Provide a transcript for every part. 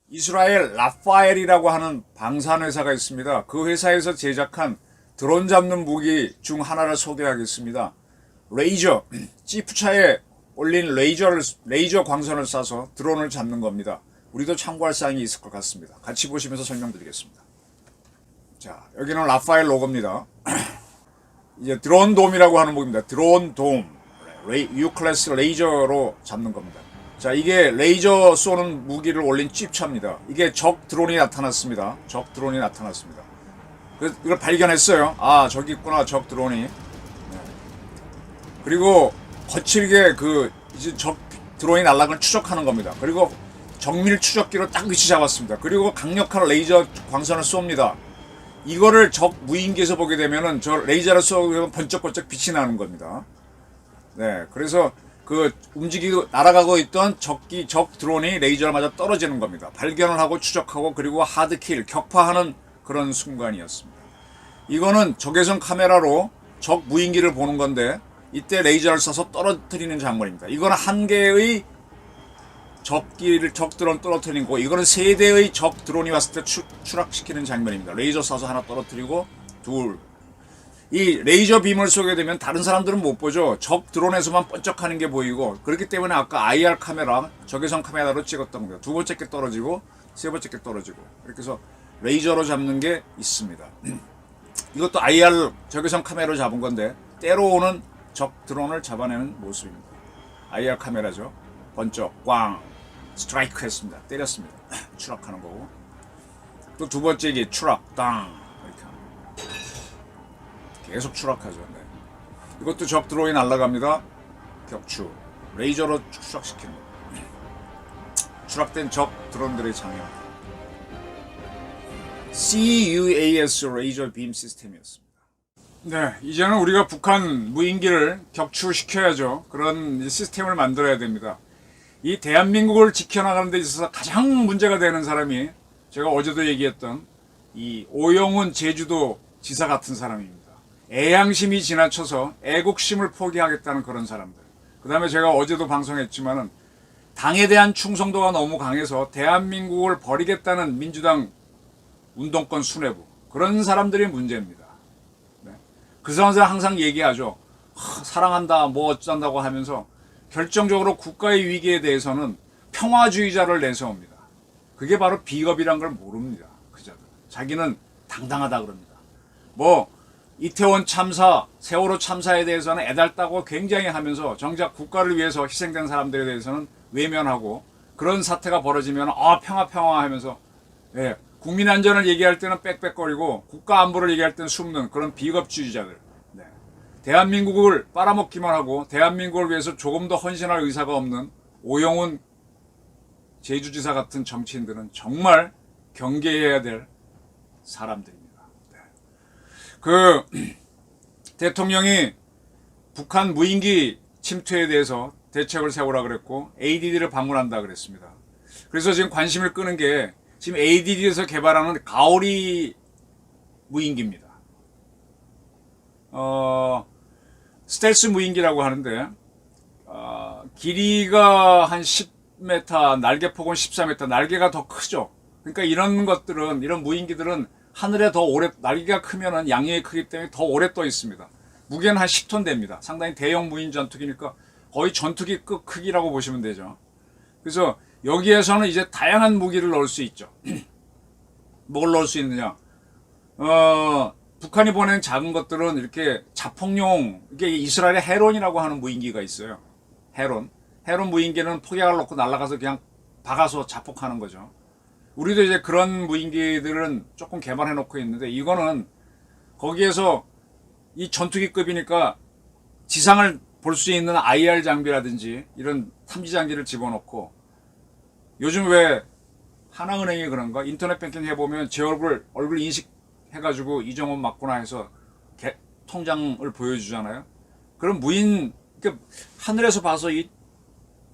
이스라엘 라파엘이라고 하는 방산회사가 있습니다. 그 회사에서 제작한 드론 잡는 무기 중 하나를 소개하겠습니다. 레이저, 지프차에 올린 레이저 광선을 쏴서 드론을 잡는 겁니다. 우리도 참고할 사항이 있을 것 같습니다. 같이 보시면서 설명드리겠습니다. 자, 여기는 라파엘 로고입니다. 이제 드론 돔이라고 하는 무기입니다. 드론 돔, U 클래스 레이저로 잡는 겁니다. 자, 이게 레이저 쏘는 무기를 올린 찝차입니다. 이게 적 드론이 나타났습니다. 적 드론이 나타났습니다. 이걸 발견했어요. 아, 저기 있구나, 적 드론이. 네. 그리고 거칠게 이제 적 드론이 날아간 걸 추적하는 겁니다. 그리고 정밀 추적기로 딱 위치 잡았습니다. 그리고 강력한 레이저 광선을 쏩니다. 이거를 적 무인기에서 보게 되면은 저 레이저를 쏘면 번쩍번쩍 빛이 나는 겁니다. 네, 그래서 날아가고 있던 적 드론이 레이저를 맞아 떨어지는 겁니다. 발견을 하고 추적하고 그리고 하드킬, 격파하는 그런 순간이었습니다. 이거는 적외선 카메라로 적 무인기를 보는 건데 이때 레이저를 쏴서 떨어뜨리는 장면입니다. 이거는 한 개의 적 드론 떨어뜨리는 거고, 이거는 세 대의 적 드론이 왔을 때 추락시키는 장면입니다. 레이저 쏴서 하나 떨어뜨리고, 이 레이저 빔을 쏘게 되면 다른 사람들은 못 보죠. 적 드론에서만 번쩍하는 게 보이고, 그렇기 때문에 아까 IR 카메라, 적외선 카메라로 찍었던 겁니다. 두 번째 게 떨어지고, 세 번째 게 떨어지고, 이렇게 해서 레이저로 잡는 게 있습니다. 이것도 IR 적외선 카메라로 잡은 건데, 때로오는 적 드론을 잡아내는 모습입니다. IR 카메라죠. 번쩍, 꽝, 스트라이크 했습니다. 때렸습니다. 추락하는 거고. 또 두 번째 이게 추락, 땅, 이렇게 합니다. 계속 추락하죠. 네. 이것도 적 드론이 날아갑니다. 격추, 레이저로 추락시키는 거. 추락된 적 드론들의 장면. CUAS 레이저 빔 시스템이었습니다. 네, 이제는 우리가 북한 무인기를 격추시켜야죠. 그런 시스템을 만들어야 됩니다. 이 대한민국을 지켜나가는 데 있어서 가장 문제가 되는 사람이 제가 어제도 얘기했던 이 오영훈 제주도 지사 같은 사람입니다. 애양심이 지나쳐서 애국심을 포기하겠다는 그런 사람들. 그 다음에 제가 어제도 방송했지만은 당에 대한 충성도가 너무 강해서 대한민국을 버리겠다는 민주당 운동권 수뇌부. 그런 사람들이 문제입니다. 네. 그 사람들 항상 얘기하죠. 사랑한다, 뭐 어쩐다고 하면서 결정적으로 국가의 위기에 대해서는 평화주의자를 내세웁니다. 그게 바로 비겁이란 걸 모릅니다. 그자들. 자기는 당당하다 그럽니다. 뭐 이태원 참사, 세월호 참사에 대해서는 애달다고 굉장히 하면서 정작 국가를 위해서 희생된 사람들에 대해서는 외면하고, 그런 사태가 벌어지면 평화 하면서, 예, 국민 안전을 얘기할 때는 빽빽거리고 국가 안보를 얘기할 때는 숨는 그런 비겁주의자들. 네. 대한민국을 빨아먹기만 하고 대한민국을 위해서 조금 더 헌신할 의사가 없는 오영훈 제주지사 같은 정치인들은 정말 경계해야 될 사람들입니다. 네. 대통령이 북한 무인기 침투에 대해서 대책을 세우라 그랬고 ADD를 방문한다 그랬습니다. 그래서 지금 관심을 끄는 게 지금 ADD에서 개발하는 가오리 무인기입니다. 스텔스 무인기라고 하는데, 길이가 한 10m, 날개폭은 14m, 날개가 더 크죠. 그러니까 이런 것들은, 이런 무인기들은 하늘에 더 오래, 날개가 크면은 양력이 크기 때문에 더 오래 떠 있습니다. 무게는 한 10톤 됩니다. 상당히 대형 무인 전투기니까 거의 전투기 급 크기라고 보시면 되죠. 그래서 여기에서는 이제 다양한 무기를 넣을 수 있죠. 뭘 넣을 수 있느냐? 북한이 보낸 작은 것들은 이렇게 자폭용, 이게 이스라엘의 헤론이라고 하는 무인기가 있어요. 헤론 무인기는 폭약을 넣고 날아가서 그냥 박아서 자폭하는 거죠. 우리도 이제 그런 무인기들은 조금 개발해 놓고 있는데, 이거는 거기에서 이 전투기급이니까 지상을 볼 수 있는 IR 장비라든지 이런 탐지 장비를 집어넣고, 요즘 왜 하나은행이 그런가? 인터넷 뱅킹 해보면 제 얼굴 인식해가지고 이정원 맞구나 해서 통장을 보여주잖아요. 그럼 그러니까 하늘에서 봐서 이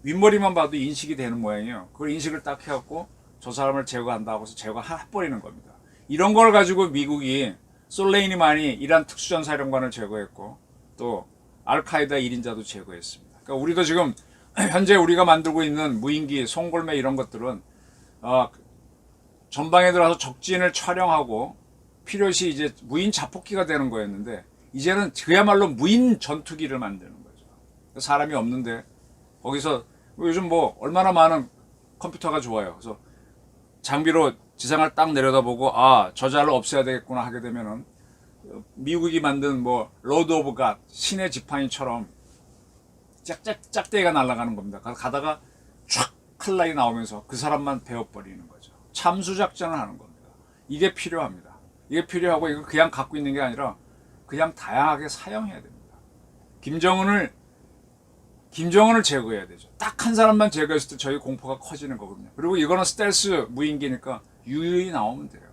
윗머리만 봐도 인식이 되는 모양이에요. 그걸 인식을 딱 해갖고 저 사람을 제거한다고 해서 제거해버리는 겁니다. 이런 걸 가지고 미국이 솔레이니만이 이란 특수전사령관을 제거했고 또 알카에다 1인자도 제거했습니다. 그러니까 우리도 지금 현재 우리가 만들고 있는 무인기, 송골매 이런 것들은 전방에 들어가서 적진을 촬영하고 필요시 이제 무인 자폭기가 되는 거였는데 이제는 그야말로 무인 전투기를 만드는 거죠. 사람이 없는데 거기서 요즘 뭐 얼마나 많은 컴퓨터가 좋아요. 그래서 장비로 지상을 딱 내려다보고 저자를 없애야 되겠구나 하게 되면은 미국이 만든 뭐 로드 오브 갓 신의 지팡이처럼 짝짝짝대기가 날아가는 겁니다. 가다가 촥 칼날이 나오면서 그 사람만 베어버리는 거죠. 참수 작전을 하는 겁니다. 이게 필요합니다. 이게 필요하고 이거 그냥 갖고 있는 게 아니라 그냥 다양하게 사용해야 됩니다. 김정은을 제거해야 되죠. 딱 한 사람만 제거했을 때 저희 공포가 커지는 거거든요. 그리고 이거는 스텔스 무인기니까 유유히 나오면 돼요.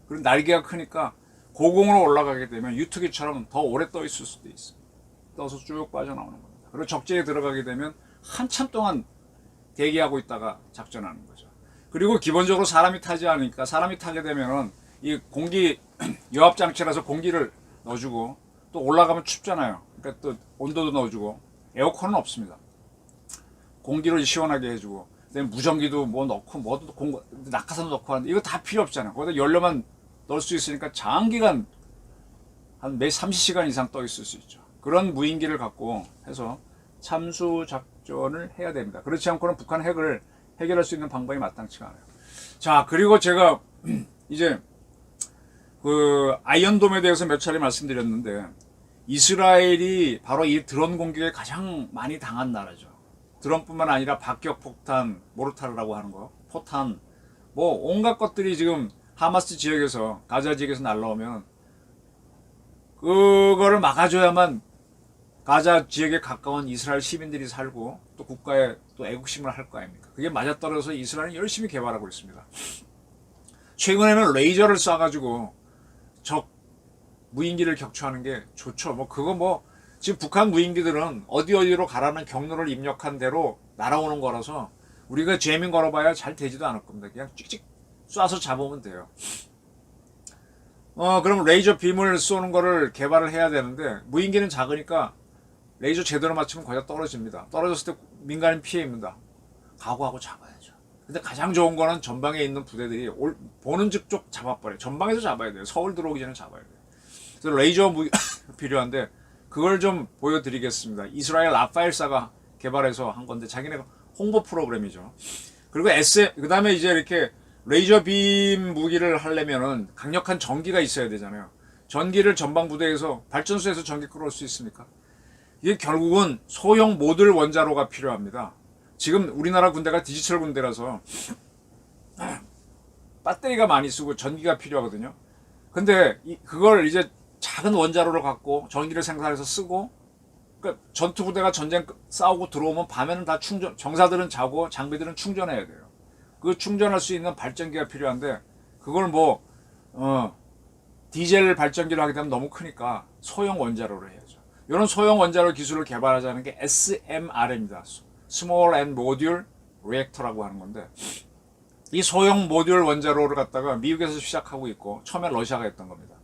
그리고 날개가 크니까 고공으로 올라가게 되면 유투기처럼 더 오래 떠 있을 수도 있어요. 떠서 쭉 빠져나오는 겁니다. 그리고 적지에 들어가게 되면 한참 동안 대기하고 있다가 작전하는 거죠. 그리고 기본적으로 사람이 타지 않으니까 사람이 타게 되면은 이 공기 여합 장치라서 공기를 넣어주고 또 올라가면 춥잖아요. 그러니까 또 온도도 넣어주고 에어컨은 없습니다. 공기를 시원하게 해주고 그다음에 무전기도 뭐 넣고 뭐도 낙하산도 넣고 하는데 이거 다 필요 없잖아요. 거기다 연료만 넣을 수 있으니까 장기간 한 매 30시간 이상 떠 있을 수 있죠. 그런 무인기를 갖고 해서 참수 작전을 해야 됩니다. 그렇지 않고는 북한 핵을 해결할 수 있는 방법이 마땅치가 않아요. 자, 그리고 제가 이제 그 아이언돔에 대해서 몇 차례 말씀드렸는데 이스라엘이 바로 이 드론 공격에 가장 많이 당한 나라죠. 드론뿐만 아니라 박격폭탄, 모르타르라고 하는 거, 포탄, 뭐 온갖 것들이 지금 하마스 지역에서 가자 지역에서 날라오면 그거를 막아줘야만 가자 지역에 가까운 이스라엘 시민들이 살고 또 국가에 또 애국심을 할 거 아닙니까? 그게 맞아떨어져서 이스라엘은 열심히 개발하고 있습니다. 최근에는 레이저를 쏴가지고 적 무인기를 격추하는 게 좋죠. 뭐 그거 뭐 지금 북한 무인기들은 어디로 가라는 경로를 입력한 대로 날아오는 거라서 우리가 재민 걸어봐야 잘 되지도 않을 겁니다. 그냥 찍찍 쏴서 잡으면 돼요. 그럼 레이저 빔을 쏘는 거를 개발을 해야 되는데 무인기는 작으니까 레이저 제대로 맞추면 거기다 떨어집니다. 떨어졌을 때 민간인 피해 입니다. 각오하고 잡아야죠. 근데 가장 좋은 거는 전방에 있는 부대들이 보는 쪽 잡아버려요. 전방에서 잡아야 돼요. 서울 들어오기 전에 잡아야 돼요. 그래서 레이저 필요한데 그걸 좀 보여드리겠습니다. 이스라엘 라파엘사가 개발해서 한 건데 자기네가 홍보 프로그램이죠. 그리고 그 다음에 이제 이렇게 레이저 빔 무기를 하려면은 강력한 전기가 있어야 되잖아요. 전기를 전방 부대에서 발전소에서 전기 끌어올 수 있습니까? 이게 결국은 소형 모듈 원자로가 필요합니다. 지금 우리나라 군대가 디지털 군대라서 배터리가 많이 쓰고 전기가 필요하거든요. 근데 그걸 이제 작은 원자로를 갖고 전기를 생산해서 쓰고 그러니까 전투 부대가 전쟁 싸우고 들어오면 밤에는 다 정사들은 자고 장비들은 충전해야 돼요. 그 충전할 수 있는 발전기가 필요한데 그걸 뭐 디젤 발전기를 하게 되면 너무 크니까 소형 원자로를 해야죠. 이런 소형 원자로 기술을 개발하자는 게 SMR입니다. Small and Modular Reactor라고 하는 건데 이 소형 모듈 원자로를 갖다가 미국에서 시작하고 있고 처음에 러시아가 했던 겁니다.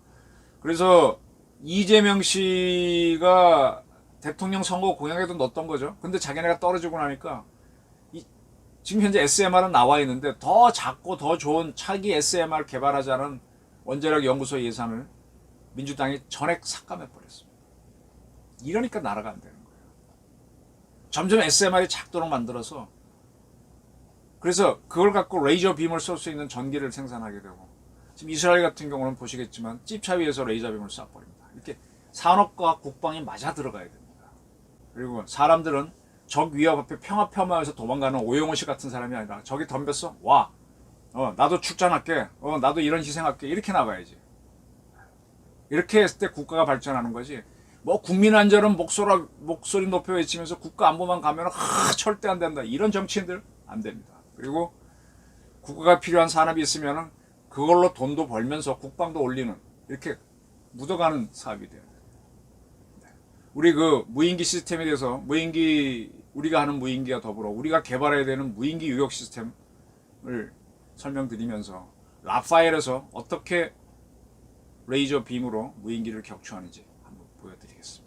그래서 이재명 씨가 대통령 선거 공약에도 넣었던 거죠. 근데 자기네가 떨어지고 나니까 지금 현재 SMR은 나와 있는데 더 작고 더 좋은 차기 SMR 개발하자는 원자력 연구소 예산을 민주당이 전액 삭감해 버렸습니다. 이러니까 나라가 안 되는 거예요. 점점 SMR이 작도록 만들어서 그래서 그걸 갖고 레이저 빔을 쏠 수 있는 전기를 생산하게 되고 지금 이스라엘 같은 경우는 보시겠지만 찝차 위에서 레이저 빔을 쏴버립니다. 이렇게 산업과 국방이 맞아 들어가야 됩니다. 그리고 사람들은 적 위협 앞에 평화 폄하해서 도망가는 오영호 씨 같은 사람이 아니라 적이 덤볐어? 와. 나도 출전할게. 나도 이런 희생할게. 이렇게 나가야지. 이렇게 했을 때 국가가 발전하는 거지. 뭐 국민 안전은 목소리 높여 외치면서 국가 안보만 가면 절대 안 된다. 이런 정치인들 안 됩니다. 그리고 국가가 필요한 산업이 있으면은 그걸로 돈도 벌면서 국방도 올리는 이렇게 묻어가는 사업이 돼요. 우리 그 무인기 시스템에 대해서 우리가 하는 무인기와 더불어 우리가 개발해야 되는 무인기 유격 시스템을 설명드리면서 라파엘에서 어떻게 레이저 빔으로 무인기를 격추하는지 한번 보여드리겠습니다.